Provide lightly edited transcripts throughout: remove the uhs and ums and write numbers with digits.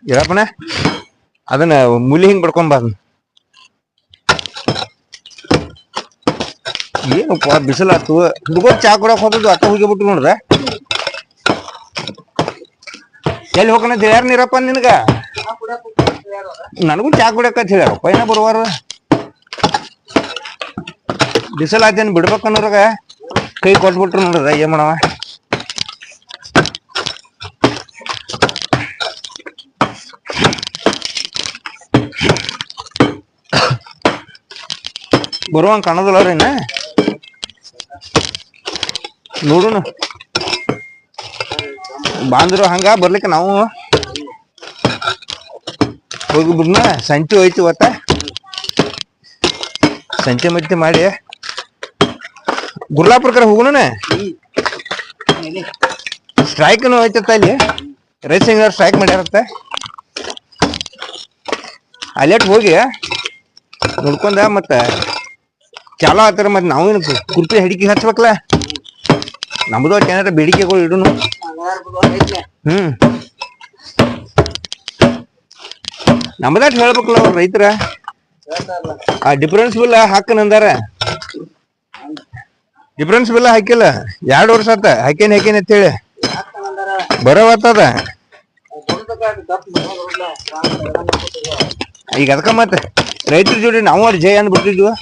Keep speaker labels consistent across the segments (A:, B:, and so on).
A: ಇರಪ್ಪನ ಅದನ್ನ ಮುಲಿ ಹಿಂಗ್ ಬಡ್ಕೊಂಬ ಏನಪ್ಪ ಬಿಸಿಲಾತು ಹುಡುಗರು ಚಾ ಕೊಡಕ್ ಹೋದದ್ದು ಅತ್ತ ಹೋಗಿಬಿಟ್ಟು ನೋಡ್ದ ಎಲ್ಲಿ ಹೋಗಣ ಹೇಳ್ಯಾರ ನೀರಪ್ಪ ನಿನಗ ನನಗೂ ಚಾ ಕುಡಿಯಕಂತ ಹೇಳ್ಯಾರಪ್ಪ ಏನ ಬರುವಾರ ಬಿಸಿಲಾತೇನ್ ಬಿಡ್ಬೇಕನ್ನೋರಾಗ ಕೈ ಕೊಟ್ಬಿಟ್ರು ನೋಡ್ರ ಏನ್ ಮಾಡವ ಬರುವಂಗ ಕಾಣೋದಿಲ್ಲ ರೀ ಇನ್ನ ನೋಡುನು ಬಾಂದ್ರು ಹಂಗ ಬರ್ಲಿಕ್ಕೆ ನಾವು ಹೋಗಿ ಬಿಡ್ನ ಸಂತಿ ಹೋಯ್ತು ಇವತ್ತ ಸಂತೆ ಮತ್ತೆ ಮಾಡಿ ಗುರ್ಲಾಪುರಕರ ಹೋಗುಣ ಸ್ಟ್ರೈಕ್ನು ಹೋಯ್ತತ್ತ ಇಲ್ಲಿ ರೈತ ಸ್ಟ್ರೈಕ್ ಮಾಡ್ಯಾರತ್ತ ಅಲ್ಲೇಟ್ ಹೋಗಿ ನೋಡ್ಕೊಂಡ ಮತ್ತ ಚಾಲೋ ಆತಾರ ಮತ್ ನಾವು ಕುರ್ಪಿ ಹಿಡಿಕೆ ಹಚ್ಬೇಕಲ್ಲ ನಮ್ದು ಏನಾರ ಬೇಡಿಕೆಗಳು ಇಡುನು ನಮ್ದಾಟ್ ಹೇಳ್ಬೇಕಲ್ಲ ಅವ್ರ ರೈತರ ಆ ಡಿಫರೆನ್ಸ್ ಬಿಲ್ ಹಾಕನಂದಾರ ಡಿಫರೆನ್ಸ್ ಬಿಲ್ ಹಾಕಿಲ್ಲ 2 ವರ್ಷ ಆತ ಹಾಕೇನ್ ಅಂತ ಹೇಳಿ ಬರೋವತ್ತದ ಈಗ ಅದಕ್ಕ ಮತ್ತ ರೈತರ ಜೋಡಿ ನಾವು ಅವ್ರ ಜಯ ಅಂದ್ಬಿಟ್ಟಿದ್ವು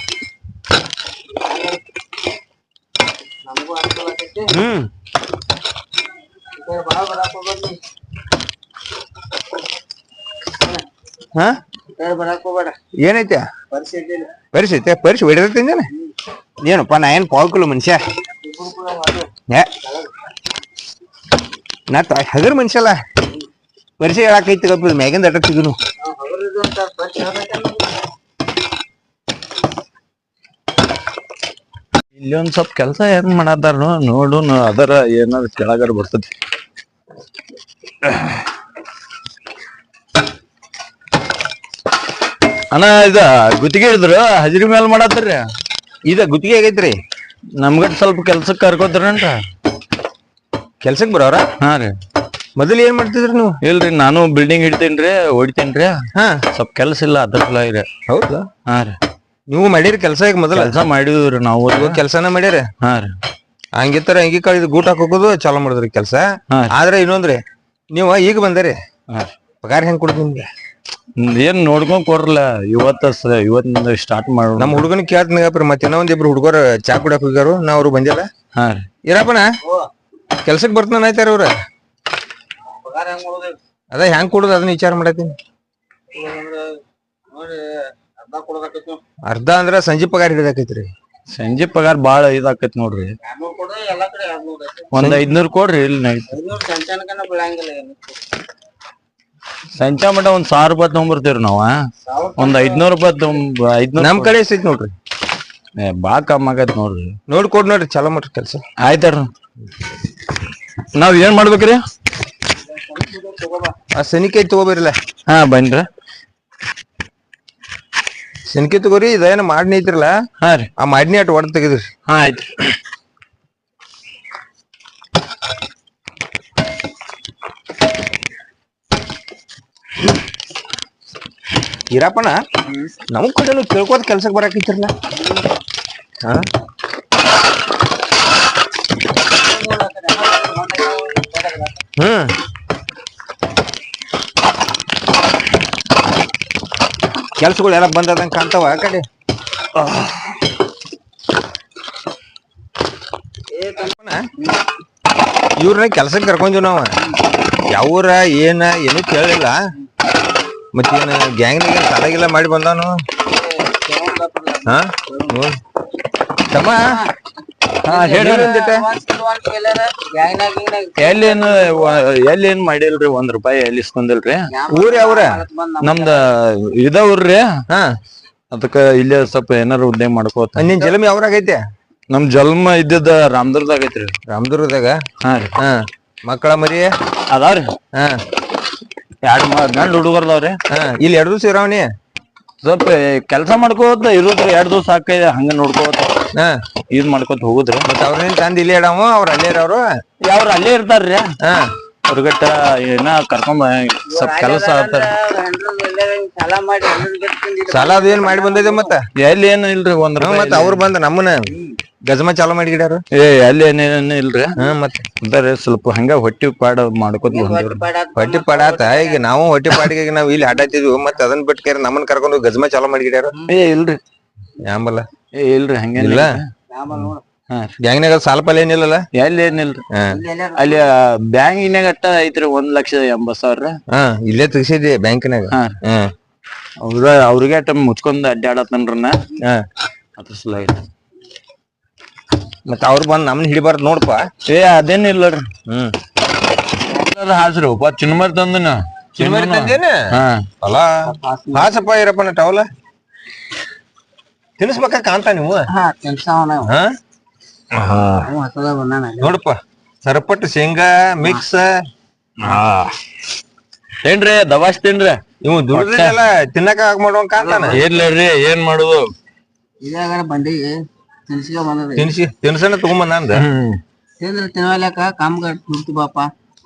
A: ಹಾ ಏನೈತೆ ಪರಿಸ್ಥಿತಿ ಪರಿಸಿ ಹೊಡಿದತ್ತೇನ ಏನಪ್ಪ ನಾ ಏನ್ ಪಾಲ್ಕುಲು ಮನುಷ್ಯ ನಾ ಹಗರ್ ಮನುಷ್ಯಲ್ಲ ಪರಿಚಯ ಹೇಳಕೈತಿ ಗಪ್ಪ ಮ್ಯಾಗಿಂದ ಅಟ ಸಿಗುನು
B: ಇಲ್ಲಿ ಒಂದ್ ಸ್ವಲ್ಪ ಕೆಲಸ ಹೆಂಗ್ ಮಾಡತಾರ ನೋಡು ಅದರ ಏನಾದ್ರು ಕೆಳಗಡೆ ಬರ್ತದೆ ಅಣ್ಣ ಇದ ಗುತ್ತಿಗೆ ಇದ್ರ ಹಜರಿ ಮೇಲ್ ಮಾಡತ್ತಾರ್ರಿ
A: ಇದ ಗುತ್ತಿಗೆ ಆಗೈತ್ರಿ
B: ನಮ್ಗಟ್ ಸ್ವಲ್ಪ ಕೆಲ್ಸಕ್ಕೆ ಕರ್ಕೋತಾರಂತ
A: ಕೆಲ್ಸಕ್ ಬರೋರ
B: ಹಾ ರೀ
A: ಮೊದಲು ಏನ್ ಮಾಡ್ತಿದ್ರಿ ನೀವು
B: ಇಲ್ರಿ ನಾನು ಬಿಲ್ಡಿಂಗ್ ಹಿಡ್ತೇನ್ರಿ ಹೊಡಿತೇನ್ರಿ
A: ಹಾ
B: ಸ್ವಲ್ಪ ಕೆಲ್ಸ ಇಲ್ಲ ಅದ್ರ ಸಲುವಾಗಿ
A: ಹೌದಾ
B: ಹಾ ರೀ
A: ನೀವು ಮಾಡಿರಿ ಕೆಲಸ ಈಗ ಮೊದಲ
B: ಕೆಲಸ ಮಾಡಿದ್ರಿ ನಾವು
A: ಕೆಲ್ಸನ ಮಾಡ್ಯಾರ
B: ಹಾ ರೀ
A: ಹಂಗಿತ್ತಾರ ಹಂಗಿ ಕಳಿದ್ ಗೂಟ ಹಾಕೋದು ಚಾಲೂ ಮಾಡಿದ್ರಿ ಕೆಲ್ಸ ಆದ್ರೆ ಇನ್ನೊಂದ್ರಿ ನೀವು ಈಗ ಬಂದರಿ ಪಗಾರ ಹೆಂಗ್ ಕೊಡುದು ನಿಮ್ಗೆ
B: ಏನ್ ನೋಡ್ಕೊಂಡ್ ಕೊಡ್ರಲ್ಲ ಇವತ್ತಿಂದ ಸ್ಟಾರ್ಟ್ ಮಾಡ
A: ನಮ್ ಹುಡುಗನ ಕೇಳ್ತನಪ್ಪ ಮತ್ತೆ ಇನ್ನೊ ಒಂದಿಬ್ರು ಹುಡುಗರು ಚಾ ಕುಡಕ್ ಹೋಗ್ಯಾರು ನಾ ಅವ್ರು ಬಂದಿಲ್ಲ
B: ಹಾ ರೀ
A: ಇರಪ್ಪನ ಕೆಲ್ಸಕ್ ಬರ್ತಾನ ಆಯ್ತಾರ ಅವ್ರ ಅದ ಹೆಂಗ್ ಕೊಡುದು ಅದನ್ನ ವಿಚಾರ ಮಾಡತ್ತೀನಿ ಅರ್ಧ ಅಂದ್ರ ಸಂಜೆ ಪಗಾರ ಹಿಡಿದಾಕೈತ್ರಿ
B: ಸಂಜೆ ಪಗಾರ ಬಾಳ ಇದಾಕೈತಿ ನೋಡ್ರಿ ಒಂದ್ 500 ಕೊಡ್ರಿ ಇಲ್ಲಿ ಸಂಚಾ ಮಟ ಒಂದ್ 1000 ರೂಪಾಯಿ ತಗೊಂಡ್ಬರ್ತೀವ್ರಿ ನಾವ ಒಂದ್ 500 ರೂಪಾಯಿ
A: ನಮ್ ಕಡೆ ಎಷ್ಟೈತಿ ನೋಡ್ರಿ
B: ಬಾ ಕಮ್ಮಿ ಆಗತ್ ನೋಡ್ರಿ
A: ನೋಡ್ಕೊಡ್ ನೋಡ್ರಿ ಚಲೋ ಮಾಡ್ರಿ ಕೆಲ್ಸ
B: ಆಯ್ತಾರ ನಾವ್ ಏನ್ ಮಾಡ್ಬೇಕ್ರಿ
A: ಆ ಸನಿಕೆ ತಗೋಬೇರಲ್ಲ
B: ಹಾ ಬನ್ರಿ
A: ಸನಿಕೆ ತಗೋರಿ ಇದೇನ ಮಾಡ್ನಿ ಐತ್ರಲ್ಲ
B: ಹಾ ರೀ
A: ಆ ಮಾಡ್ನಿ ಅಟ್ ಹೊಡೆದ್ ತೆಗಿದ್ರಿ
B: ಹಾ ಆಯ್ತು
A: ಇರಪ್ಪನ ನಮ್ ಕಡೆನು ಕೇಳ್ಕೋತ ಕೆಲ್ಸಕ್ ಬರಾಕೈತಿರಲ್ಲ ಹಾ ಕೆಲ್ಸಗಳು ಎಲ್ಲ ಬಂದದಂಗ ಕಾಣ್ತಾವ ಆ ಕಡೆ ಇವ್ರನ್ನ ಕೆಲ್ಸಕ್ಕೆ ಕರ್ಕೊಂಡ್ವಿ ನಾವ ಯಾವೂರ ಏನು ಕೇಳಿಲ್ಲ ಮತ್ತೇನು ಗ್ಯಾಂಗ್ನಾಗ ಸಾಲಾಗಿಲ್ಲ ಮಾಡಿ ಬಂದಾನು ಹಾ ತಮ್ಮ
B: ಎಲ್ಲಿ ಮಾಡಿಲ್ರಿ ₹1 ಎಲ್ಲಿ ಇಸ್ಕೊಂಡಿಲ್ರಿ
A: ಊರ್ ಯಾವ್ರ
B: ನಮ್ದ ಇದವ್ರಿ
A: ಹಾ
B: ಅದಕ್ಕ ಇಲ್ಲೇ ಸ್ವಲ್ಪ ಏನಾರ ಉದ್ಯೋಗ ಮಾಡ್ಕೋತ
A: ನಿನ್ ಜಲಮಿ ಯಾವ್ರಾಗೈತೆ
B: ನಮ್ ಜನ್ಮ ಇದ್ದಿದ್ದ ರಾಮದುರ್ದಾಗ ಐತ್ರಿ
A: ರಾಮದುರ್ಗದಾಗ
B: ಹಾ ರೀ
A: ಹಾ ಮಕ್ಕಳ ಮರಿ
B: ಅದಾವ್ರಿ
A: ಹಾ
B: 2 ಗಂಡ್ ಹುಡುಗರ್ದಾವ್ರಿ
A: ಹಾ ಇಲ್ಲಿ 2 ದಿವ್ಸ ಇರಾವಣಿ
B: ಸ್ವಲ್ಪ ಕೆಲ್ಸ ಮಾಡ್ಕೋತ ಇರುದ್ರಿ 2 ದಿವ್ಸ ಸಾಕೈದ ಹಂಗ ನೋಡ್ಕೋತ
A: ಹಾ
B: ಇದ್ ಮಾಡ್ಕೋತ ಹೋಗುದ್ರಿ
A: ಮತ್ತ ಅವ್ರೇನ್ ತಂದ್ ಇಲ್ಲೇ ಇಡಾವ ಅವ್ರ ಅಲ್ಲೇ ಇರೋರು
B: ಅವ್ರ ಅಲ್ಲೇ ಇರ್ತಾರ್ರಿ
A: ಹಾ
B: ಅವ್ರಿಗಟ್ಟ ಏನ ಕರ್ಕೊಂಡ್ ಸ್ವಲ್ಪ ಕೆಲಸ ಆಗ್ತಾರ.
A: ಸಾಲ ಅದೇನ್ ಮಾಡಿ ಬಂದಿದೆ ಮತ್ತ
B: ಎಲ್ಲಿ ಏನು ಇಲ್ರಿ
A: ಮತ್ತ ಅವ್ರು ಬಂದ ನಮ್ಮನ್ನ ಗಜಮ ಚಾಲು ಮಾಡಿಗಿಡ್ಯಾರ.
B: ಅಲ್ಲಿ ಏನೇನು ಇಲ್ರಿ.
A: ಮತ್ತೆ
B: ಅಂದ್ರೆ ಸ್ವಲ್ಪ ಹಂಗ ಹೊಟ್ಟಿ ಪಾಡ ಮಾಡ್ಕೊತ ಬಂದಿವ್ರಿ.
A: ಹೊಟ್ಟಿ ಪಾಡಾತ ಈಗ ನಾವು ಹೊಟ್ಟಿ ಪಾಡಿಗೆ ನಾವ್ ಇಲ್ಲಿ ಆಟಾತಿದ್ವಿ ಮತ್ತೆ ಅದನ್ನ ಬಿಟ್ಟು ನಮ್ಮನ್ನ ಕರ್ಕೊಂಡು ಗಜಮ ಚಾಲು ಮಾಡಿಗಿಡ್ಯಾರ.
B: ಇಲ್ರಿ
A: ಯಾಂಬಲ್ಲ
B: ಇಲ್ರಿ ಹಂಗೇನಿಲ್ಲ.
A: ಗ್ಯಾಂಗ್ನಾಗ ಸಾಲ ಪಾಲ ಏನಿಲ್ಲಲ್ಲ.
B: ಎಲ್ಲಿ ಏನಿಲ್ರಿ. ಅಲ್ಲಿ ಬ್ಯಾಂಕಿನಾಗ ಅಟ್ಟ ಐತ್ರಿ 1,80,000.
A: ಇಲ್ಲೇ ತೆಗ್ಸಿದ್ವಿ ಬ್ಯಾಂಕಿನಾಗ.
B: ಅವ್ರಿಗೆ ಅಟ್ಟ ಮುಚ್ಕೊಂಡ್ ಅಡ್ಡಾಡತ್ತನ್ರಿ ನಾ. ಅದ್ರ ಸಲ
A: ಮತ್ತ ಅವ್ರು ಬಂದ್ ನಮ್ಮನ್ನ ಹಿಡಿಬಾರ್ದು ನೋಡಪ್ಪ.
B: ಅದೇನಿಲ್ಲರಿ. ಹಾಸ್ರಿ ಚಿನ್ಮರ್ ತಂದನ.
A: ಚಿನ್ಮರಿ ತಂದೇನ ಅಲ್ಲ ಹಾಸಪ್ಪ ಇರಪ್ಪನ ಟವಲ ತಿನ್ಸ್ಬೇಕ ಕಾಂತ ನೀವು. ನೋಡಪ್ಪ ಸರಪಟ್ಟು ಶೇಂಗಾ ಮಿಕ್ಸ್.
B: ಏನ್ರಿ ದವಾಸ್ ತಿನ್ರಿ.
A: ಇವ್ ದುಡ್ದಲ್ಲ ತಿನ್ನಕ ಆಗ ಮಾಡುವ ಕಾಂತಾನ.
B: ಇರ್ಲಿ ಏನ್ ಮಾಡುದು
C: ಬಂಡಿಗೆ
A: ತಿನ್ಸನ ತಗೊಂಬಂದ ಅಂದ.
C: ತಿನ್ನಲಕ ಕಾಮ್ಗಾರ್ ಕುಡ್ತು ಬಾಪ.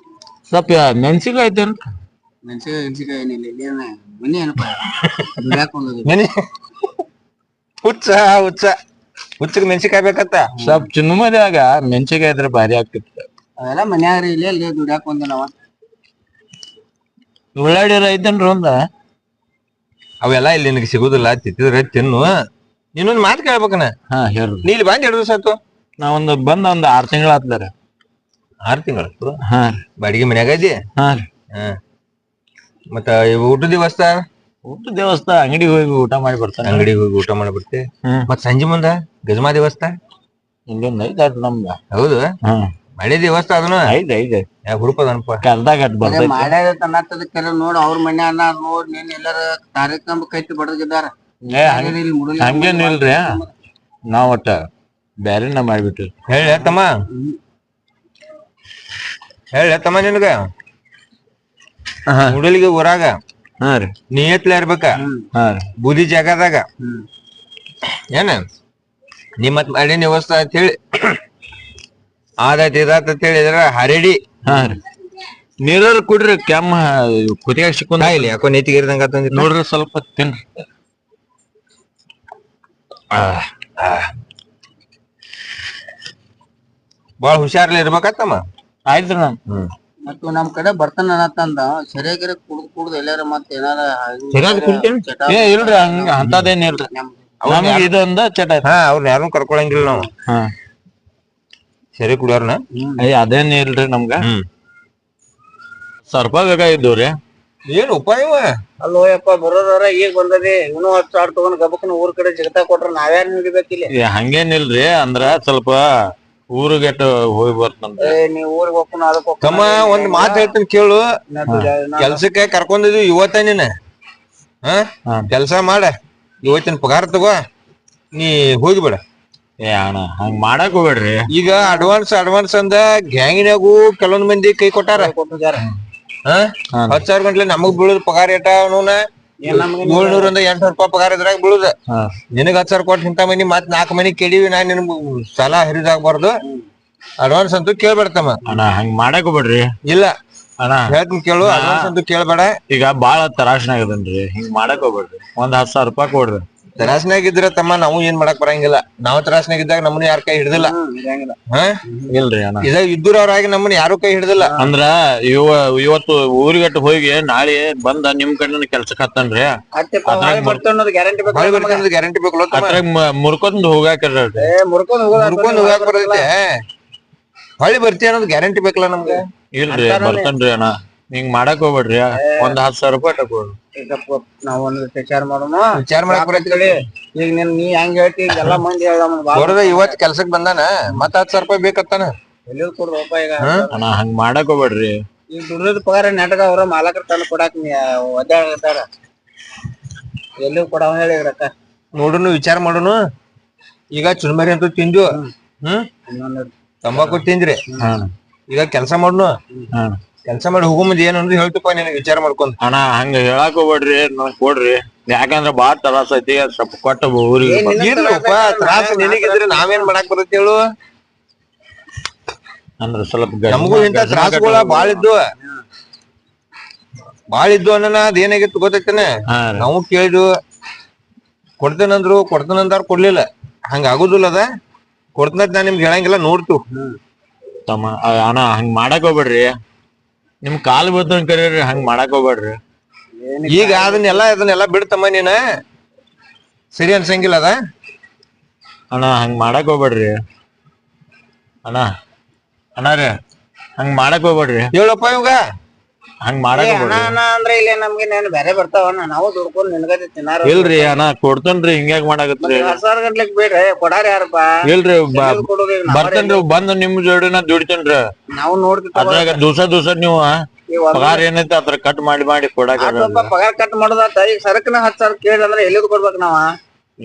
B: ಸ್ವಲ್ಪ ಮೆಣಸಿನ್ಕಾಯಿ ಐತೇನ್.
C: ಮೆಣಸಿನ್ಕಾಯಿ ಏನಿಲ್ಲ ಮನಿ ಏನಪ್ಪ ದುಡ್ಯಾಕೊಂಡ್
A: ಮನಿ ಹುಚ್ಚ ಹುಚ್ಚ ಹುಚ್ಚಗ್ ಮೆಣಸಿನ್ಕಾಯಿ ಬೇಕತ್ತ.
B: ಸ್ವಲ್ಪ ಚಿನ್ನಮದ್ಯಾಗ ಮೆಣಸಿನ್ಕಾಯಿ ಇದ್ರೆ ಭಾರಿ ಆಗ್ತಿತ್ತು.
C: ಅವೆಲ್ಲ ಮನ್ಯಾಗ್ರಿ ಇಲ್ಲಿ ದುಡ್ಯಾಕೊಂದ ನಾವ.
B: ಉಳ್ಳಾಡಿ ಐತೇನ್ರಿ ಒಂದ.
A: ಅವೆಲ್ಲ ಇಲ್ಲಿ ನಿನಗೆ ಸಿಗುದಿಲ್ಲ. ತಿತ್ತಿದ್ರೆ ತಿನ್ನು. ಇನ್ನೊಂದ್ ಮಾತು ಕೇಳ್ಬೇಕನ.
B: ಹೇಳ್ರಿ.
A: ನೀ ಇಲ್ಲಿ ಬಂದ್ 2 ದಿವಸ ಆಯ್ತು.
B: ನಾ ಒಂದ್ 6 ತಿಂಗಳ ಆತ್ಲಾರ.
A: 6 ತಿಂಗಳು ಬಾಡಿಗೆ ಮನ್ಯಾಗ ಇದ್ದಿ. ಮತ್ತ ಊಟದ ವ್ಯವಸ್ಥೆ.
B: ಊಟದ ವ್ಯವಸ್ಥೆ ಅಂಗಡಿಗೆ ಹೋಗಿ ಊಟ ಮಾಡಿ ಬರ್ತಾನೆ.
A: ಅಂಗಡಿಗೆ ಹೋಗಿ ಊಟ ಮಾಡಿ ಬರ್ತಿ. ಮತ್ ಸಂಜೆ ಮುಂದ ಗಜಮಾ ದೇವಸ್ಥಾನ
B: ಹಿಂಗೊಂದ್ ಐತ್ ನಮ್ಗ.
A: ಹೌದು ಮಳೆ ದೇವಸ್ಥಾನ ಅದನ್ನು
B: ಐತೆ
A: ಹುಡುಪದನಪ್ಪ
B: ಕರ್ದಾಗ
C: ಮಾಡ್ಯಾರ ನೋಡ್ ಅವ್ರ ಮನ್ಯ ನೋಡ್ ನೀನ್ ಎಲ್ಲಾರ ಕಾರ್ಯಕ್ರಮ ಕೈತಿ ಬಡಗಿದಾರ.
B: ಹಂಗೇನಿಲ್ರಿ. ನಾವ್ ಒಟ್ಟ ಬ್ಯಾರೆನ ಮಾಡ್ಬಿಟ್ರಿ.
A: ಹೇಳತ್ತಮ್ಮ ನಿನಗ ಹುಡಲಿಗೆ ಊರಾಗ ನಿಯತ್ಲ ಇರ್ಬೇಕ. ಬೂದಿ ಜಾಗದಾಗ ಏನ ನಿಮ್ಮತ್ ಮಾಡಿನ ವ್ಯವಸ್ಥೆ ಅಂತ ಹೇಳಿ ಆದೈತಿ ಇದಾತ ಅಂತ ಹೇಳಿದ್ರ ಹರಡಿ
B: ನೀರ ಕುಡ್ರಿ. ಕೆಮ್ಮ ಕುದಿಯಾಗ ಸಿಕ್ಕೊಂಡ
A: ಇಲ್ಲಿ ಯಾಕೋ ನೆತ್ತಿಗಿರ್ದಂಗ
B: ನೋಡ್ರಿ ಸ್ವಲ್ಪ ತಿನ್ರಿ.
A: ಬಾಳ ಹುಷಾರ್ಲಿ ಇರ್ಬೇಕತ್ತಮ್ಮ.
B: ಆಯ್ತ್ರಿ ನಮ್
C: ಮತ್ತು ನಮ್ ಕಡೆ ಬರ್ತಾನ ಅನ್ನತ್ತಂದ ಸರಿಯಾಗಿ ಕುಡ್ದು ಎಲ್ಲಾರ ಮತ್ತ ಏನಾರ
B: ಇಲ್ರಿ ಹಂಗ ಅಂತದೇನ್ ಇಲ್ರಿ. ನಮ್ಗೆ ಇದೊಂದ ಚಟ.
A: ಅವ್ರನ್ನ ಯಾರನ್ನು ಕರ್ಕೊಳಂಗಿಲ್ಲ ನಾವು. ಸರಿ ಕುಡಿಯೋರ್ನ
B: ಅದೇನ್ ಇಲ್ರಿ ನಮ್ಗ. ಸ್ವಲ್ಪ ಬೇಕಾಗಿದ್ದವ್ರಿ.
A: ಏನ್ ಉಪಾಯ
C: ಅಲ್ಲೋಯಪ್ಪ ಬರೋದಾರ ಈಗ ಬಂದದಿ. ಇನ್ನೂ 10 ಸಾವಿರ ತಗೊಂಡ್ ಗಬಕ್ನ ಊರ್ ಕಡೆ ಜಗತಾ ಕೊಟ್ರ ನಾವ್ಯಾರ ಹಿಡಿಬೇಕಿಲ್ಲ.
B: ಹಂಗೇನಿಲ್ರಿ. ಅಂದ್ರ ಸ್ವಲ್ಪ ಊರಿಗೆಟ್ಟ ಹೋಗಿ ಬರ್ತಂದ್ರೆ
C: ನೀವ್ ಊರಿಗೆ ಹೋಗ್ಕೊಂಡು ಅದಕ್ಕೆ
A: ತಮ್ಮ ಒಂದ್ ಮಾತು ಹೇಳ್ತೀನಿ ಕೇಳು. ಕೆಲ್ಸಕ್ಕೆ ಕರ್ಕೊಂಡಿದ್ವಿ ಇವತ್ತ ನೀನ ಕೆಲ್ಸ ಮಾಡ. ಇವತ್ತಿನ ಪಗಾರ ತಗೋ ನೀ ಹೋಗಿಬೇಡ.
B: ಅಣ್ಣ ಹಂಗ ಮಾಡಕ್ ಹೋಗ್ಬೇಡ್ರಿ. ಈಗ
A: ಅಡ್ವಾನ್ಸ್ ಅಂದ ಗ್ಯಾಂಗಿನಾಗು ಕೆಲವೊಂದ್ ಮಂದಿ ಕೈ ಕೊಟ್ಟಾರ. 10,000 ಗಂಟ್ಲೆ ನಮಗ್ ಬೀಳುದ್ ಪಗಾರ ಏಟ 700 ಅಂದ 800 ರೂಪಾಯಿ ಪಗಾರ ಇದ್ರಾಗ ಬೀಳುದ. ನಿನಗ್ 10,000 ಕೊಟ್ಟು ಇಂತ ಮನಿ ಮತ್ 4 ಮನಿ ಕೇಳಿವಿ. ನಾ ನಿನ್ ಸಾಲ ಹರಿದಾಗಬಾರ್ದು. ಅಡ್ವಾನ್ಸ್ ಅಂತೂ ಕೇಳ್ಬೇಡ್ತಮ್ಮ.
B: ಅಣ್ಣ ಹಂಗ ಮಾಡಕ್ ಹೋಗ್ಬೇಡ್ರಿ.
A: ಇಲ್ಲ
B: ಅಣ್ಣ
A: ಹೇಳ್ತೀನಿ ಕೇಳು. ಅಡ್ವಾನ್ಸ್ ಅಂತೂ ಕೇಳ್ಬೇಡ.
B: ಈಗ ಬಾಳ ತರಾಶನಾಗದನ್ರಿ. ಹಿಂಗ್ ಮಾಡಕ್ ಹೋಗ್ಬೇಡ್ರಿ. ಒಂದ್ 10,000 ರೂಪಾಯಿ ಕೊಡ್ರಿ.
A: ತರಾಸನಾಗಿದ್ರ ತಮ್ಮ ನಾವು ಏನ್ ಮಾಡಕ್ ಬರಂಗಿಲ್ಲ. ನಾವು ತರಾಸನಾಗಿದ್ದಾಗ ನಮ್ಮನ್ನ ಯಾರ ಕೈ ಹಿಡ್ದಿಲ್ಲ.
B: ಇಲ್ರಿ ಅಣ್ಣ
A: ಇದ ಇದ್ದೂರವ್ರಾಗಿ ನಮ್ಮನ್ನ ಯಾರು ಕೈ ಹಿಡ್ದಿಲ್ಲ.
B: ಅಂದ್ರ ಇವತ್ತು ಊರಿಗಟ್ಟು ಹೋಗಿ ನಾಳೆ ಬಂದ ನಿಮ್ ಕಡೆ ಕೆಲ್ಸಕ್ ಹತ್ತನ್ರಿ.
A: ಗ್ಯಾರಂಟಿ ಬೇಕು.
B: ಮುರ್ಕೊಂಡ್ ಹೋಗಾಕ
A: ಮುರ್ಕೊಂಡ್ ಹೋಗಾಕ್ ಬರ್ತೈತೆ. ಹೊಳ್ಳಿ ಬರ್ತೀಯ ಅನ್ನೋದು ಗ್ಯಾರಂಟಿ ಬೇಕಲ್ಲ ನಮ್ಗೆ.
B: ಇಲ್ರಿ ಬರ್ತನ್ರಿ ಅಣ್ಣ. ಹಿಂಗ್ ಮಾಡಕ್ ಹೋಗ್ಬೇಡ್ರಿ. ಒಂದ್ 10,000 ರೂಪಾಯಿ ತಗೊಳ್ರಿ.
C: ನಾವ್ ಒಂದ್ ವಿಚಾರ ಮಾಡೋಣ.
A: ವಿಚಾರ ಮಾಡಕ್ ಬರತ್ತೇಳಿ.
C: ಈಗ ನೀ ಹೆಂಗ್ ಹೇಳ್ತಿ ಎಲ್ಲಾ ಮಂದಿ
A: ಬರೋದ ಇವತ್ ಕೆಲ್ಸಕ್ ಬಂದಾನ ಮತ್ತ 10,000 ರೂಪಾಯಿ ಬೇಕತ್ತಾನ.
C: ಎಲ್ಲಿ ಕೊಡ್ರಪ್ಪ ಈಗ.
B: ಅಣ್ಣ ಹಂಗ್ ಮಾಡಕ್ ಹೋಗ್ಬೇಡ್ರಿ.
C: ಈಗ ದುಡ್ಡದ ಪಗಾರ ನಾಟಕ ಅವ್ರ ಮಾಲಕರ ತಂದು ಕೊಡಾಕ್ ಒದ್ದಾಡ್ತಾರ. ಎಲ್ಲಿ ಕೊಡವ ಹೇಳಿ ರೊಕ್ಕ
A: ನೋಡುನು ವಿಚಾರ ಮಾಡೋನು. ಈಗ ಚುರ್ಮರಿ ಅಂತೂ ತಿಂದ್ವು. ತಂಬಾಕು ತಿಂದ್ರಿ. ಈಗ ಕೆಲ್ಸ ಮಾಡ್ನು. ಕೆಲ್ಸ ಮಾಡಿ ಹೋಗೋ ಮುಂದೆ ಏನು ಅಂದ್ರೆ ಹೇಳ್ತಪ್ಪ ನಿನಗೆ ವಿಚಾರ ಮಾಡ್ಕೊಂಡ್.
B: ಅಣ್ಣ ಹಂಗ ಹೇಳಾಕ್ ಹೋಗ್ಬೇಡ್ರಿ. ಕೊಡ್ರಿ. ಯಾಕಂದ್ರ ಬಾಳ ತ್ರಾಸ ಐತಿ. ಸ್ವಲ್ಪ ಕೊಟ್ಟ ಊರಿಗೆ
A: ಇರ್ಲಪ್ಪ ತ್ರಾಸ ನಿನಗಿದ್ರೆ ನಾವೇನ್ ಮಾಡಾಕ್ ಬರುತ್ತೆ ಹೇಳು.
B: ಅಂದ್ರ ಸ್ವಲ್ಪ
A: ನಮಗೂ ಇಂತ ತ್ರಾಸಗಳ ಬಾಳ ಇದ್ದು ಅನ್ನನ ಅದ್ ಏನಾಗಿತ್ತು ಗೊತ್ತೈತೇನ ನಾವು ಕೇಳಿದ್ವು ಕೊಡ್ತೇನಂದ್ರು ಕೊಡ್ತೇನಂದಾರ ಕೊಡ್ಲಿಲ್ಲ ಹಂಗ ಆಗುದಿಲ್ಲ ಅದ ಕೊಡ್ತನಂತ ನಾ ನಿಮ್ಗೆ ಹೇಳಂಗಿಲ್ಲ ನೋಡ್ತು
B: ತಮ್ಮ ಅಣ್ಣ ಹಂಗ್ ಮಾಡಕ್ ಹೋಗ್ಬೇಡ್ರಿ ನಿಮ್ ಕಾಲ್ ಬರ್ತಂಗ್ ಕರೀರಿ ಹಂಗ್ ಮಾಡಕ್ ಹೋಗ್ಬೇಡ್ರಿ
A: ಈಗ ಇದನ್ನೆಲ್ಲ ಬಿಡ್ತಮ್ಮ ನೀನ ಸರಿ ಅನ್ಸಂಗಿಲ್ಲ ಅದ
B: ಅಣ್ಣ ಹಂಗ್ ಮಾಡಕ್ ಹೋಗ್ಬೇಡ್ರಿ ಅಣ್ಣ ಅಣ್ಣ ರೀ ಹಂಗ್ ಮಾಡಕ್ ಹೋಗ್ಬೇಡ್ರಿ
A: ಹೇಳಪ್ಪ ಇವಾಗ
B: ಹಂಗ್ ಮಾಡಕ್ ಹೋಗ್ಬೇಡ್ರಿ
C: ಅಂದ್ರೆ ಇಲ್ಲಿ ನಮ್ಗೆ ನೇನು ಬೇರೆ ಬರ್ತಾವಣ್ಣ ನಾವು ದುಡ್ಕೊಂಡು ನಿನ್ಗದೆ ತಿನ್ನಾರ
B: ಇಲ್ರಿ ಅಣ್ಣ ಕೊಡ್ತೇನ್ರಿ ಹಿಂಗ್ಯಾಕ್ ಮಾಡಕತ್ರಿ
C: 10,000 ಗಂಟ್ಲೆಕ್ ಬೇಡ್ರಿ ಕೊಡಾರ ಯಾರಪ್ಪ
B: ಇಲ್ರಿ ಬರ್ತೇನ್ರಿ ಬಂದ್ ನಿಮ್ ಜೋಡಿ ನಾ ದುಡಿತೇನ್ರಿ
C: ನಾವು ನೋಡ್ತಿವಿ
B: ಅದ್ರಾಗ ದಿವ್ಸ ನೀವು ಪಗಾರ ಏನೈತಿ ಅದ್ರ ಕಟ್ ಮಾಡಿ ಕೊಡಾಕ
C: ಪಗಾರ ಕಟ್ ಮಾಡೋದಾತ ಈಗ ಸರಕನ 10,000 ಕೇಳಿ ಅಂದ್ರೆ ಎಲ್ಲಿದ್ ಕೊಡ್ಬೇಕು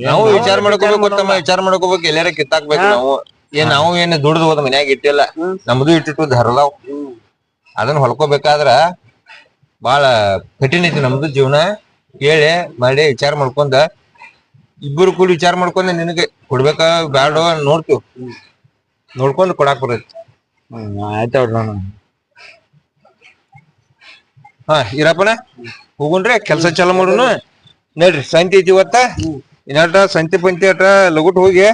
A: ನಾವು ವಿಚಾರ ಮಾಡ್ಕೋಬೇಕು ತಮ್ಮ ವಿಚಾರ ಮಾಡ್ಕೋಬೇಕು ಎಲ್ಲಾರ ಕಿತ್ತಾಕ್ಬೇಕು ನಾವು ಏನ್ ದುಡ್ದು ಹೋದ ಮನ್ಯಾಗ ಇಟ್ಟಿಲ್ಲ ನಮ್ದು ಇಟ್ಟಿಟ್ಟು ಧರದಾವ್ ಅದನ್ನ ಹೊಲ್ಕೋಬೇಕಾದ್ರ ಬಾಳ ಕಠಿಣ ಐತಿ ನಮ್ದು ಜೀವನ ಕೇಳಿ ಮಾಡಿ ವಿಚಾರ ಮಾಡ್ಕೊಂಡ ಇಬ್ಬರು ಕೂಡಿ ವಿಚಾರ ಮಾಡ್ಕೊಂಡ ನಿನಗೆ ಕೊಡ್ಬೇಕ ಬ್ಯಾಡ ನೋಡ್ತೀವ್ ನೋಡ್ಕೊಂಡ್ ಕೊಡಾಕ್ ಬರ್ತೈತಿ
B: ಆಯ್ತವ್ರ
A: ಹಾ ಇರಪ್ಪಣ ಹೋಗುಣ್ರಿ ಕೆಲ್ಸ ಚಾಲು ಮಾಡೋಣ ನೋಡ್ರಿ ಸಂತಿ ಐತಿ ಇವತ್ತ ಇನ್ನಟ ಸಂತಿ ಪಂತಿ ಅಟ ಲಗುಟ್ ಹೋಗಿ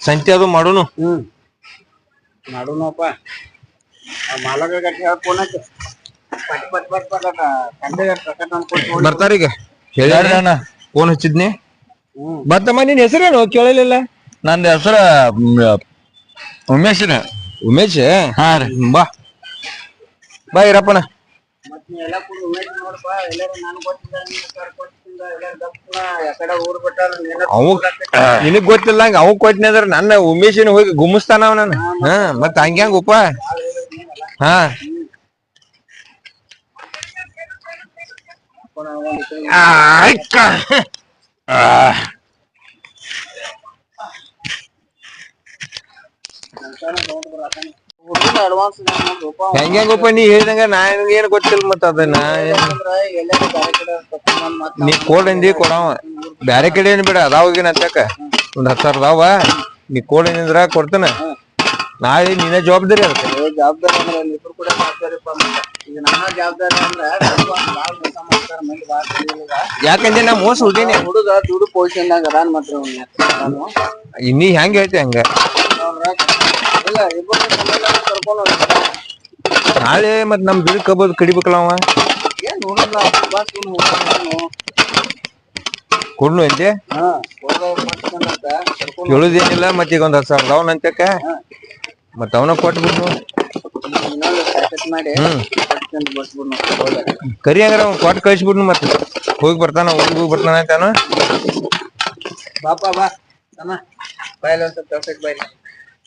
A: ಸಂತಿ ಅದು ಮಾಡೋನು
C: ಮಾಡೋಣಪ್ಪ ಮಾಲಕ ಗಟ್ಟಿ ಹೇಳ್ಕೊಳಕ್ಕೆ
A: ಬರ್ತಾರೀಗ ಹೇಳ್ಯಾರ ಫೋನ್ ಹಚ್ಚಿದ್ನಿ ಬರ್ತಮ್ಮ ನಿನ್ ಹೆಸರೇನು ಕೇಳಲಿಲ್ಲ
B: ನಂದ ಹೆಸರ ಉಮೇಶ್
A: ಉಮೇಶ್
B: ಹಾ ರೀ
A: ಬಾ ಇರಪ್ಪಣ ನಿನಗ್ ಗೊತ್ತಿಲ್ಲ ಹಂಗ ಅವ್ ಕೊಟ್ಟಿನ ಅಂದ್ರ ನನ್ನ ಉಮೇಶಿನ ಹೋಗಿ ಗುಮ್ಮಿಸ್ತಾನ ಅವ್ ನಾನು ಮತ್ ಹಂಗ್ಯಾಂಗ ಉಪ ಹಾ ಹೆಂಗ್ಯಾಂಗಪ್ಪ ನೀ ಹೇಳಿದಂಗ ನಾ ಏನ್ ಗೊತ್ತಿಲ್ಲ ಮತ್ತ ಅದನ್ನ ನೀ ಕೋಡಂದಿ ಕೊಡವ ಬ್ಯಾರೆ ಕಡೆ ಏನ್ ಬೇಡ ಅದಾವಗಿನ ಅಂತಕ ಒಂದ್ 10,000 ಅದಾವ ನೀ ಕೋಡಿನಿಂದ್ರ ಕೊಡ್ತಾನ ನಾಳೆ ನೀನ ಜವಾಬ್ದಾರಿ ಅದಕ್ಕೆ
C: ಜವಾಬ್ದಾರಿ
A: ಯಾಕಂದ್ರೆ ನಾ ಮೋಸ ಹುಟ್ಟೀನಿ
C: ಹುಡುಗ ದುಡ್ಡು ಪೋಷನ್ಯಾಗ ಅದಾನ್ ಮಾತ್ರ
A: ನೀ ಹೆಂಗ ಹೇಳ್ತಿ ಹಂಗ ನಾಳೆ ಮತ್ ನಮ್ ದುಡ್ಡು ಕಬೋದ್ ಕಡಿಬೇಕಲ್ಲ ಅವ ಕೊಡ್ನು ಅಂತೆ ಕೇಳುದೇನಿಲ್ಲ ಮತ್ ಈಗ ಒಂದ್ 10,000 ಅದಾವನ್ ಅಂತಕ ಮತ್ ಅವನ ಕೊಟ್ಬಿಡ್ನು ಕರಿ ಹಂಗಾರ ಅವ್ನ ಕೊಟ್ಟು ಕಳಿಸ್ಬಿಡ್ನು ಮತ್ ಹೋಗಿ ಬರ್ತಾನ ಊರಿಗೆ ಹೋಗಿ ಬರ್ತಾನ ಅಂತಾನ
C: ಬಾಪ ಬಾ ಬಾಯ್ಲಿ ಒಂದ್ ಸ್ವಲ್ಪ ಕೆಲ್ಸಕ್ಕೆ ಬಾಯ್ಲಿ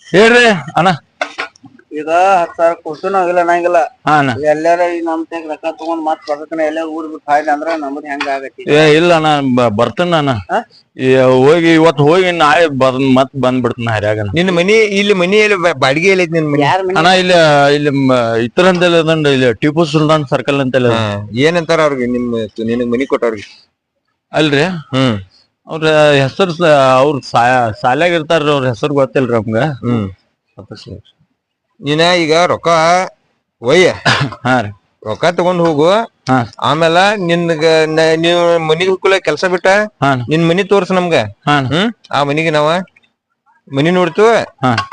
B: ಹೇಳ್ರಿ ಅಣ್ಣ
C: ಈಗ 10,000 ಕೊಡ್ತು ಇಲ್ಲ ನಂಗಿಲ್ಲ ಎಲ್ಲಾರ ನಮ್ ತೆಗ್ ರೊಕ್ಕ ತಗೊಂಡ್ ಮತ್ ಬರ್ತನ ಎಲ್ಲಾರ ಊರ್ ಬಿಟ್ಟು ಹಾಯ್ದ ಅಂದ್ರ ನಮ್ದು ಹೆಂಗ ಆಗತಿ
B: ಇಲ್ಲ ಅಣ್ಣ ಬರ್ತೇನೆ ನಾನು ಹೋಗಿ ಇವತ್ತು ಹೋಗಿ ನಾಳೆ ಮತ್ ಬಂದ್ಬಿಡ್ತಾನ ಹರ್ಯಾಗ
A: ನಿನ್ನ ಮನಿ ಇಲ್ಲಿ ಮನಿ ಎಲ್ಲಿ ಬಾಡಿಗೆ ಎಲ್ಲ ಐತಿ ನಿನ್ ಮನಿ
B: ಅಣ್ಣ ಇಲ್ಲಿ ಇತರ ಅಂತೇಳಿ ಅದಂಡ ಇಲ್ಲಿ ಟಿಪ್ಪು ಸುಲ್ತಾನ್ ಸರ್ಕಲ್ ಅಂತೇಳಿ
A: ಏನಂತಾರ ಅವ್ರಿಗೆ ನಿನಗ್ ಮನಿ ಕೊಟ್ಟವ್ರಿಗೆ
B: ಅಲ್ರಿ ಅವ್ರ ಹೆಸರು ಅವ್ರ ಸಾಲ್ಯಾಗ ಇರ್ತಾರ್ರಿ ಅವ್ರ ಹೆಸರು ಗೊತ್ತಿಲ್ರಿ ನಮ್ಗ
A: ನೀನ ಈಗ ರೊಕ್ಕ ಒಯ್ಯ ರೊಕ್ಕ ತಗೊಂಡ್ ಹೋಗು ಆಮೇಲೆ ನಿನ್ಗ ನೀವ್ ಮನಿಗ್ ಹೋಗ್ಕುಲ ಕೆಲ್ಸ ಬಿಟ್ಟ ನಿನ್ ಮನಿ ತೋರ್ಸ ನಮ್ಗ ಆ ಮನಿಗೆ ನಾವ ಮನಿ ನೋಡ್ತು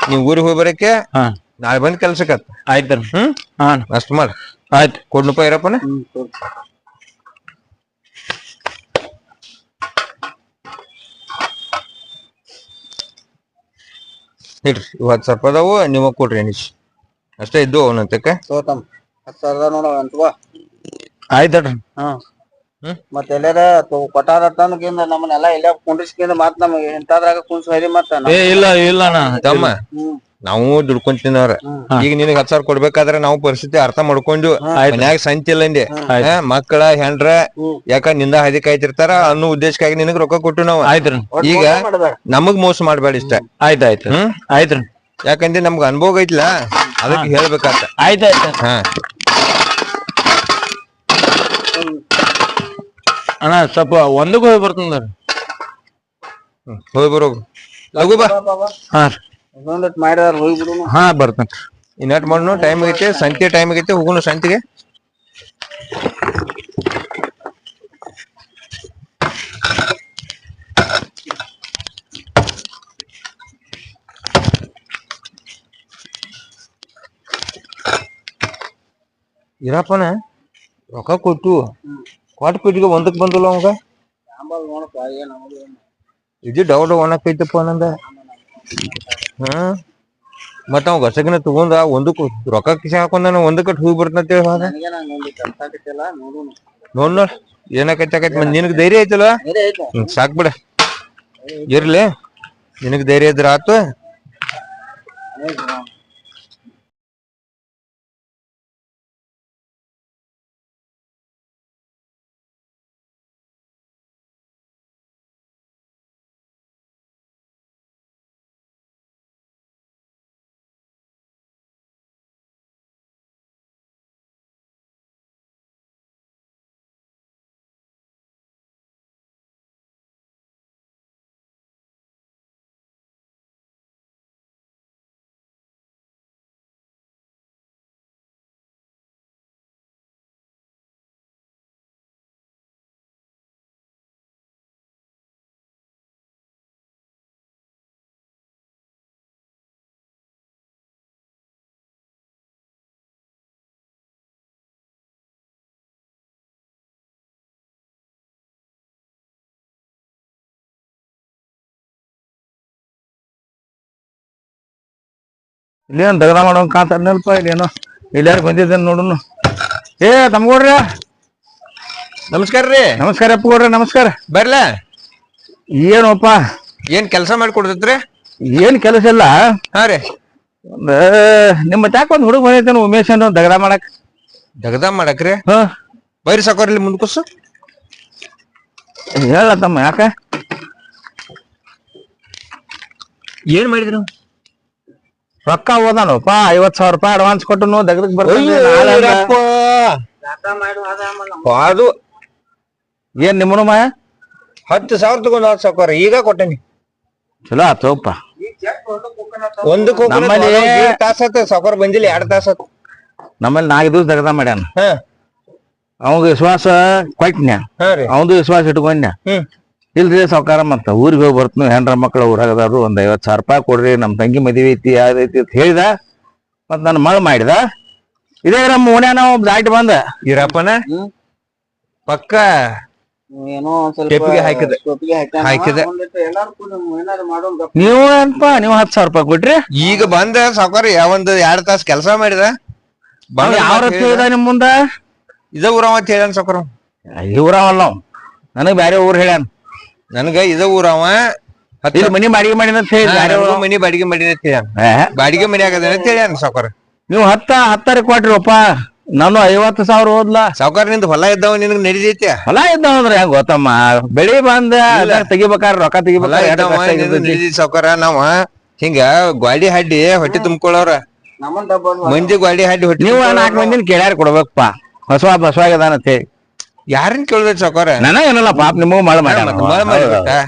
A: ನೀವ್ ಊರಿಗೆ ಹೋಗಿ ಬರಕ್ಕೆ ನಾಳೆ ಬಂದ್ ಕೆಲ್ಸಕ್ಕ
B: ಆಯ್ತ
A: ಅಷ್ಟ್ ಮಾಡ
B: ಆಯ್ತು
A: ಕೊಡ್ನಪ್ಪ ಇರಪ್ಪನ ಇಡ್ರಿ 10,000 ಅದಾವು ನೀವ ಕೊಡ್ರಿ ಎಣಿಸಿ ಅಷ್ಟೇ ಇದ್ದು ಅವನಂತಕ್ಕ
C: ತೋತಮ್ 10,000 ನೋಡ ಅಂತವಾ
B: ಆಯ್ತಡ್ರಿ
C: ಮತ್ತೆ ಎಲ್ಲಾರ ಕೊಟ್ಟಾರ ತಂದ್ಕಿಂದ ನಮ್ಮನ್ನೆಲ್ಲ ಎಲ್ಲ ಕುಂಡ್ರಿಸ್ಕಿಂದ ಮತ್ ನಮ್ಗೆ ಎಂತಾದ್ರಾಗ ಕುಣ್ಸ್ ಹರಿ ಮತ್ತ
B: ಇಲ್ಲ ಇಲ್ಲ
A: ತಮ್ಮ ನಾವು ದುಡ್ಕೊಂಡ್ ತಿನ್ನವ್ರ ಈಗ ನಿನಗ್ 10,000 ಕೊಡ್ಬೇಕಾದ್ರೆ ನಾವು ಪರಿಸ್ಥಿತಿ ಅರ್ಥ ಮಾಡ್ಕೊಂಡು ಮನ್ಯಾಗ ಸಂತಿಲ್ಲ ಅಂದೆ ಮಕ್ಕಳ ಹೆಂಡ್ರ ಯಾಕ ನಿಂದ ಹಾದಿ ಕಾಯ್ತಿರ್ತಾರ ಅನ್ನೋ ಉದ್ದೇಶಕ್ಕಾಗಿ ನಿನಗ್ ರೊಕ್ಕ ಕೊಟ್ಟು ನಾವು ಈಗ ನಮಗ್ ಮೋಸ ಮಾಡ್ಬೇಡ ಇಷ್ಟ
B: ಆಯ್ತಾಯ್ತು ಆಯ್ತ್ರಿ
A: ಯಾಕಂದ್ರೆ ನಮ್ಗ ಅನುಭವ ಐತ್ಲಾ ಅದಕ್ಕೆ ಹೇಳ್ಬೇಕಾತ
B: ಆಯ್ತಾಯ್ತು ಅಣ್ಣ ಸ್ವಲ್ಪ ಒಂದಕ್ಕೆ ಹೋಗಿ ಬರ್ತಂದ ಹೋಗಿ
A: ಬರೋ ಲಘು ಬಾ
C: ಮಾಡಿದಾರ ಹೋಗಿ ಬಿಡು
B: ಬರ್ತೇನೆ
A: ಇನ್ನಟ್ ಮಾಡೋಣ ಟೈಮ್ ಆಗೈತೆ ಸಂತೆ ಟೈಮ್ ಆಗೈತೆ ಹೋಗೋಣ ಸಂತಿಗೆ ಇರಪ್ಪನ ರೊಕ್ಕ ಕೊಟ್ಟು ಕ್ವಾಟ್ ಪೀಟಿಗೆ ಒಂದಕ್ಕೆ ಬಂದಲ್ಲ ಅವಂಗ ಇದು ಡೌಟ್ ಒಣಕೈತಪ್ಪ ನಂದ ಮತ್ತ ಅವ್ ಗಸಗಿನ ತಗೊಂಡ ಒಂದಕ್ಕೂ ರೊಕ್ಕ ಕಿಸ ಹಾಕೊಂಡ ಒಂದಕ್ಕ ಹೋಗಿ ಬರ್ತಂತ ನೋಡ್ ನೋಡ್ ಏನಕೈತಿ ನಿನಗ್ ಧೈರ್ಯ ಐತಲ್ಲ ಸಾಕ್ ಬಿಡ ಇರ್ಲಿ ನಿನಗ್ ಧೈರ್ಯ ಇದ್ರ ಆತು
B: ಇಲ್ಲೇನು ದಗದ ಮಾಡೋಂಗ ಕಾಂತಪ್ಪ ಇಲ್ಲೇನೋ ಇಲ್ಲಾರು ಬಂದಿದ್ದೇನೆ ನೋಡುನು ಏ ತಮ್ಗೌಡ್ರ
A: ನಮಸ್ಕಾರ ರೀ
B: ನಮಸ್ಕಾರ ಅಪ್ಪ ಗೌಡ್ರ ನಮಸ್ಕಾರ
A: ಬರ್ಲ
B: ಏನಪ್ಪ
A: ಏನ್ ಕೆಲಸ ಮಾಡ್ಕೊಡ್ತೈತ್ರಿ
B: ಏನ್ ಕೆಲಸ ಇಲ್ಲ
A: ಹಾ ರೀ
B: ಒಂದ್ ನಿಮ್ಮ ತ್ಯಾಕ ಒಂದ್ ಹುಡುಗ ಬಂದೈತೇನು ಉಮೇಶ್ ಅನ್ನೋ ದಗದ ಮಾಡಕ್
A: ಮಾಡಕ್ರಿ
B: ಹ
A: ಬೈರಿ ಸಾಕೋರ್ ಇಲ್ಲಿ ಮುಂದ್ಕೊಸು
B: ಹೇಳ ತಮ್ಮ ಯಾಕ
A: ಏನ್ ಮಾಡಿದ್ರಿ
B: ರೊಕ್ಕ ಹೋದಾನಪ್ಪ 50,000 ರೂಪಾಯಿ ಅಡ್ವಾನ್ಸ್ ಕೊಟ್ಟು ದಗದಕ್ ಬರ್ತಾನೆ
A: ಅದು
B: ಏನ್ ನಿಮ್ಮನು ಮಾಯ
A: 10,000 ತಗೊಂಡ್ ಸಾಕೋರ ಈಗ ಕೊಟ್ಟೇನಿ
B: ಚಲೋ ಆತೋಪ್ಪ
A: ಒಂದಕ್ಕೆ
B: ನಮ್ಮಲ್ಲಿ
A: ತಾಸ ಸಾಕೋರ್ ಬಂದಿಲ್ಲ 2 ತಾಸ
B: ನಮ್ಮಲ್ಲಿ 4 ದಿವಸ ದಗದ ಮಾಡ್ಯಾನ
A: ಹಾ
B: ಅವಂಗ ವಿಶ್ವಾಸ ಕೊಟ್ನ್ಯ
A: ಹಾ ರೀ
B: ಅವಂದು ವಿಶ್ವಾಸ ಇಟ್ಕೊಂಡ್ಯ ಇಲ್ರಿ ಸಾವ್ಕಾರ ಮತ್ತ ಊರಿಗೆ ಹೋಗಿ ಬರ್ತನು ಹೆಣ್ರ ಮಕ್ಳು ಊರಾಗದಾರು ಒಂದ್ 50,000 ರೂಪಾಯಿ ಕೊಡ್ರಿ ನಮ್ ತಂಗಿ ಮದ್ವಿ ಐತಿ ಅದೈತಿ ಅಂತ ಹೇಳಿದ ಮತ್ ನಾನು ಮಳ್ ಮಾಡಿದ ಇದೇ ನಮ್ಮ ಓಣ್ಯಾನ ಒಬ್ಬ ದಾಟಿ ಬಂದ
A: ಇರಪ್ಪನ ಪಕ್ಕ
C: ಏನೋ
A: ಟೆಪ್ಪಿಗೆ ಹಾಕಿದೆ
B: ನೀವು ಏನಪ್ಪ ನೀವು 10,000 ರೂಪಾಯಿ ಕೊಟ್ರಿ
A: ಈಗ ಬಂದ ಸಾವ್ಕಾರ ಒಂದ್ 2 ತಾಸ ಕೆಲಸ ಮಾಡಿದ
B: ಯಾವ ಹೇಳಿದ ನಿಮ್ ಮುಂದ
A: ಇದ ಊರವ ಅಂತ ಹೇಳ್ಯಾನ ಸಾವ್ಕಾರ
B: ಊರವಲ್ಲ ನನಗ್ ಬ್ಯಾರೆ ಊರ್ ಹೇಳ್ಯಾನ
A: ನನಗ ಇದ ಊರವ
B: ಮನಿ ಬಾಡಿಗೆ ಮಾಡಿದ ಅಂತ ಹೇಳಿ
A: ಮನಿ ಬಾಡಿಗೆ ಮಾಡಿನ ಅಂತ ಹೇಳ್ಯಾನ ಬಾಡಿಗೆ ಮನಿ ಆಗದ ಅಂತ ಹೇಳ್ಯಾನ ಸಾವ್ಕಾರ
B: ನೀವು 10 ಕೊಟ್ರಿಪ್ಪ ನಾನು 50,000 ಹೋದ್ಲಾ
A: ಸಾವ್ಕಾರ ನಿಂದ ಹೊಲ ಇದ್ದಾವ ನಿನಗ್ ನಡಿದೈತಿ
B: ಹೊಲ ಇದ್ದಾವ ಅಂದ್ರೆ ಹೆಂಗ್ ಗೊತ್ತಮ್ಮ ಬೆಳಿ ಬಂದ ತೆಗಿಬೇಕಾರ ರೊಕ್ಕ
A: ತೆಗಿಬೇಕ ಸಾವ್ಕಾರ ನಾವ ಹಿಂಗ ಗಾಡಿ ಹಾಡಿ ಹೊಟ್ಟೆ ತುಂಬ್ಕೊಳ್ಳವ್ರ ಮಂದಿ ಗಾಡಿ ಹಾಡಿ ಹೊಟ್ಟೆ
B: ನೀವು 4 ಮಂದಿನ ಕೇಳ್ಯಾರ ಕೊಡ್ಬೇಕಪ್ಪ ಬಸವಾಗದಾನ ಅಂತ ಹೇಳಿ
A: ಯಾರನ್ ಕೇಳ್ಬೇಕು ಸಾವ್ಕಾರ
B: ನನಗೇನಲ್ಲ ಪಾಪ ನಿಮಗೂ ಮಳ ಮಾಡ್ಯಾನ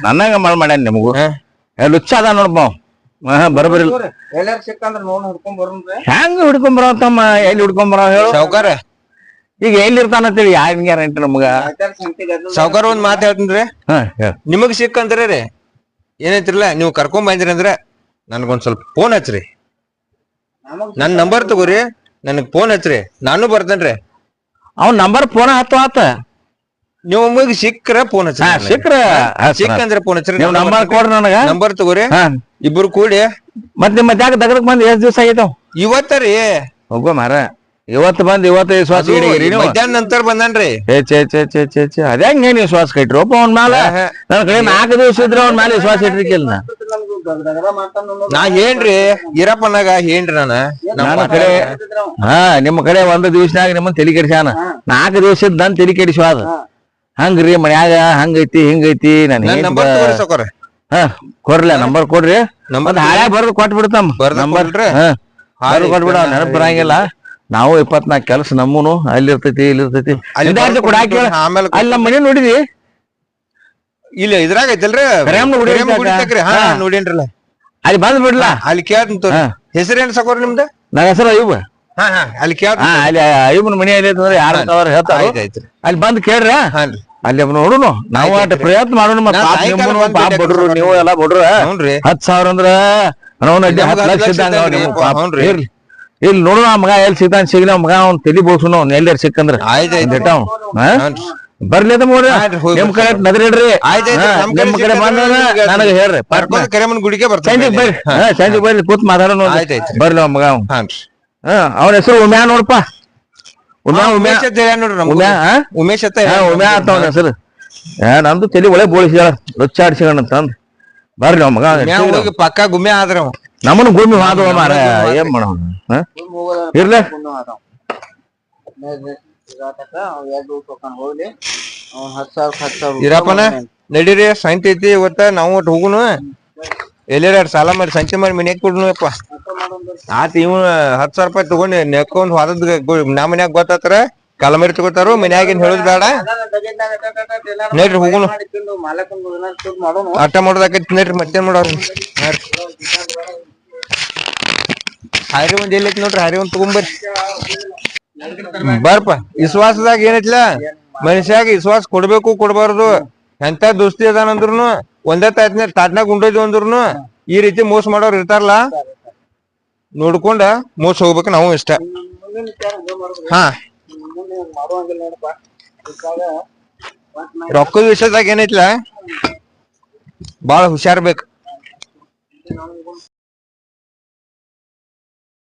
B: ನನಗ ಮಳ ಮಾಡ್ಯಾನ ನಿಮಗೂ ಲುಚ್ಚ ಅದ ನೋಡ್ಬ ಬರಬರಿ ಹೆಂಗ ಹಿಡ್ಕೊಂಡ್ ಬರತ್ತಮ್ಮ ಎಲ್ಲಿ ಹಿಡ್ಕೊಂಡ್ ಬರ ಹೇಳು
A: ಸಾವ್ಕಾರ
B: ಈಗ ಎಲ್ಲಿ ಇರ್ತಾನಂತೇಳಿ ಯಾರ ಗ್ಯಾರಂಟಿ ನಮ್ಗ
A: ಸಾವ್ಕಾರ ಒಂದ್ ಮಾತು ಹೇಳ್ತೀನಿ ನಿಮಗ್ ಸಿಕ್ಕಂದ್ರೆ ರೀ ಏನೈತಿರಲ್ಲ ನೀವು ಕರ್ಕೊಂಡ್ ಬಂದಿರಿ ಅಂದ್ರ ನನ್ಗೊಂದ್ ಸ್ವಲ್ಪ ಫೋನ್ ಹಚ್ಚ್ರಿ ನನ್ ನಂಬರ್ ತಗೋರಿ ನನಗ್ ಫೋನ್ ಹಚ್ಚ್ರಿ ನಾನು ಬರ್ತೇನ್ರಿ
B: ಅವ್ನ ನಂಬರ್ ಫೋನ್ ಆತ
A: ನೀವು ಒಮ್ಮಿಗೆ ಸಿಕ್ಕ್ರ ಫೋನ್ ಹಚ್ಚ್ರಿ ಸಿಕ್ಕಂದ್ರೆ ಫೋನ್ ಹಚ್ಚ್ರಿ
B: ನೀವು ನಂಬರ್ ಕೊಡ್ರಿ ನನಗ
A: ನಂಬರ್ ತಗೋರಿ ಇಬ್ರು ಕೂಡಿ
B: ಮತ್ ನಿಮ್ಮ ಜಾಗ ದಗದಕ್ ಬಂದ್ ಎಷ್ಟ್ ದಿವಸ ಆಗೈತಾವ
A: ಇವತ್ತ ರೀ
B: ಹೋಗೋ ಮಾರ ಇವತ್ತು ಬಂದ್ ಇವತ್ತು ವಿಶ್ವಾಸ
A: ಮಧ್ಯಾಹ್ನ ನಂತರ ಬಂದನ್ರಿ
B: ಅದ್ಯಾಂಗ ಏನ್ ವಿಶ್ವಾಸ ಕಟ್ರಪ್ಪ ಅವ್ನ ಮ್ಯಾಲ ನನ್ ಕಡೆ 4 ದಿವಸ ಇದ್ರ ಅವ್ನ ಮ್ಯಾಲ ವಿಶ್ವಾಸ ಇಟ್ರಿಕಿಲ್ಲ
A: ನಾ ಏನ್ರಿ ಇರಪ್ಪನಾಗ ಏನ್ರಿ
B: ನನ್ನ ಕಡೆ ನಿಮ್ಮ ಕಡೆ 1 ದಿವಸನಾಗ ನಿಮ್ಮನ್ ತಲಿ ಕೆಡಿಸ್ಯಾನ 4 ದಿವಸ ನನ್ ತಲಿ ಕೆಡಿಸ್ವಾದ ಹಂಗ್ರಿ ಮನ್ಯಾಗ ಹಂಗೈತಿ ಹಿಂಗೈತಿ ನನ್ ಕೊಡ್ರಲ್ಲ ನಂಬರ್ ಕೊಡ್ರಿ ಹಾಳ್ಯಾಗ ಬರ್ದು ಕೊಟ್ ಬಿಡ್ತಮ್ಮ ನಂಬರ್ ಕೊಟ್ಬಿಡ ನೆನಪ್ ಬರಂಗಿಲ್ಲ ನಾವು 24 ಕೆಲಸ ನಮ್ಮನು ಅಲ್ಲಿರ್ತೈತಿ ಇಲ್ಲಿರ್ತೈತಿ ಅಲ್ಲಿ ನಮ್ಮ ಮನೆ ನೋಡಿದಿ
A: ಇಲ್ಲ ಇದ್ರಾಗ ಐತಲ್ರಿ
B: ನೋಡೇನ್ರಲ್ಲ
A: ಅಲ್ಲಿ ಬಂದ್ ಬಿಡ್ಲಾ ಅಲ್ಲಿ ಕೇಳ್ತಂತ ಹೆಸರೇನ್ ಸಾಕೋರ್ ನಿಮ್ದ
B: ನನ್ನ ಹೆಸರು ಅಯ್ಯೂಬ್.
A: ಹಾ ಹಾ ಅಲ್ಲಿ ಕೇಳ
B: ಹಾ ಅಲ್ಲಿ ಅಯ್ಯೂಬನ ಮನಿ ಎಲ್ಲಿ ಐತಂದ್ರೆ ಯಾರು ಹೇಳ್ತಾರ
A: ಆಯ್ತ್ರಿ
B: ಅಲ್ಲಿ ಬಂದ್ ಕೇಳ್ರ
A: ಹಾನ್ರಿ
B: ಅಲ್ಲಿ ನೋಡುನು ನಾವು ಅಟ್ ಪ್ರಯತ್ನ ಮಾಡೋಣ ಮತ್ತ್ ಪಾಪ ನಿಮ್ಮನು ಪಾಪ ಬಡ್ರು ನೀವು ಎಲ್ಲಾ ಬಡ್ರ
A: ಹ್ಞೂನ್ರಿ
B: 10,000 ಅಂದ್ರ ನಾವು 10 ಲಕ್ಷ ಇದ್ದಂಗ ನೀವು ಪಾಪ
A: ಹ್ಞೂನ್ರಿ.
B: ಇರ್ಲಿ ಇಲ್ಲಿ ನೋಡುನ ಮಗ ಎಲ್ಲಿ ಸಿಗ್ತಾನ ಸಿಗ್ಲಿ ಮಗ ಅವ್ನ ತಲಿ ಬೋಸುನು ಅವ್ನ ಎಲ್ಲಾರು ಸಿಕ್ಕಂದ್ರ ಬರ್ಲಿ ಅದ ನೋಡ್ರಿ ನಿಮ್ ಕಡೆ ನದ್ರಿಡ್ರಿ ನಿಮ್ ಕಡೆ ಬಂದ ನನಗ ಹೇಳ್ರಿ
A: ಕರೆಮನ್ ಗುಡಿಗೆ
B: ಸಂಜೆಗ್ ಬರ್ರಿ ಸಂಜೆಗ್ ಬರ್ರಿ ಕೂತ್ ಮಾತಾಡೋಣ ಬರ್ಲಿ ಅವ್ ಮಗ ಅವನ ಹೆಸರು ಉಮ್ಯಾ ನೋಡಪ್ಪ ಉಮ್ಯಾ ಉಮ್ಯಾ ಉಮ್ಯಾ
A: ಉಮೇಶ್ ಅಂತ
B: ಉಮ್ಯಾ ಅಂತ ಅವನ ಹೆಸರು ನಮ್ದು ತಲಿ ಒಳ್ಳೆ ಬೋಳಿಸಿದ ರುಚ್ಚಾಡ್ಸಿಗಣ ಅಂತಂದ್ ಬರ್ರಿ ಅವ್ ಮಗ
A: ಪಕ್ಕ ಗುಮ್ಮೆ ಆದ್ರ
B: ನಮ್ಮನು ಭೂಮಿ ಹಾದು ಮಾರ ಏನ್ ಮಾಡ ಇರ್ಲ
C: ಹೋಗ್ಲಿ ಅವ್ನ 10,000
A: ಇರಪ್ಪನ ನಡೀರಿ ಸಂತೆ ಐತಿ ಇವತ್ತ ನಾವು ಒಟ್ಟು ಹೋಗುನು ಎಲ್ಲಾರ ಸಾಲ ಮಾಡಿ ಸಂತೆ ಮಾಡಿ ಮನ್ಯಾಗ ಕೊಡ್ನುಪ್ಪ ಆತ ಇವ್ 10,000 ರೂಪಾಯಿ ತಗೊಂಡ್ ನೆಕ್ಕೊಂಡ್ ಹೋದದ್ ನಾ ಮನ್ಯಾಗ ಗೊತ್ತಾತ್ರ ಕಲಮರಿ ತಗೋತಾರು ಮನ್ಯಾಗ ಏನ್ ಹೇಳುದ್ ಬೇಡ ನಡ್ರಿ ಹೋಗುನು ಆಟ ಮಾಡೋದಾಕೈತಿ ನಡ್ರಿ ಮತ್ತೇನ್ ಮಾಡೋರು ಹಾರಿ ಒಂದ್ ಎಲ್ಲೈತಿ ನೋಡ್ರಿ ಹಾರಿ ಒಂದ್ ತಗೊಂಬರ್ರಿ ಬರ್ಪ ವಿಶ್ವಾಸದಾಗ ಏನೈತ್ಲ ಮನುಷ್ಯಾಗ ವಿಶ್ವಾಸ ಕೊಡ್ಬೇಕು ಕೊಡ್ಬಾರ್ದು ಎಂತ ದೋಸ್ತಿ ಅದಾನಂದ್ರುನು ಒಂದೇ ತಾಟ್ನಾಗ ಉಂಡೋದ್ವಿ ಅಂದ್ರುನು ಈ ರೀತಿ ಮೋಸ ಮಾಡೋರ್ ಇರ್ತಾರಲ್ಲ ನೋಡ್ಕೊಂಡ ಮೋಸ ಹೋಗ್ಬೇಕು ನಾವು ಇಷ್ಟ ಹಾ ರೊಕ್ಕದ ವಿಷಯದಾಗ ಏನೈತ್ಲ ಬಾಳ ಹುಷಾರ್ ಬೇಕು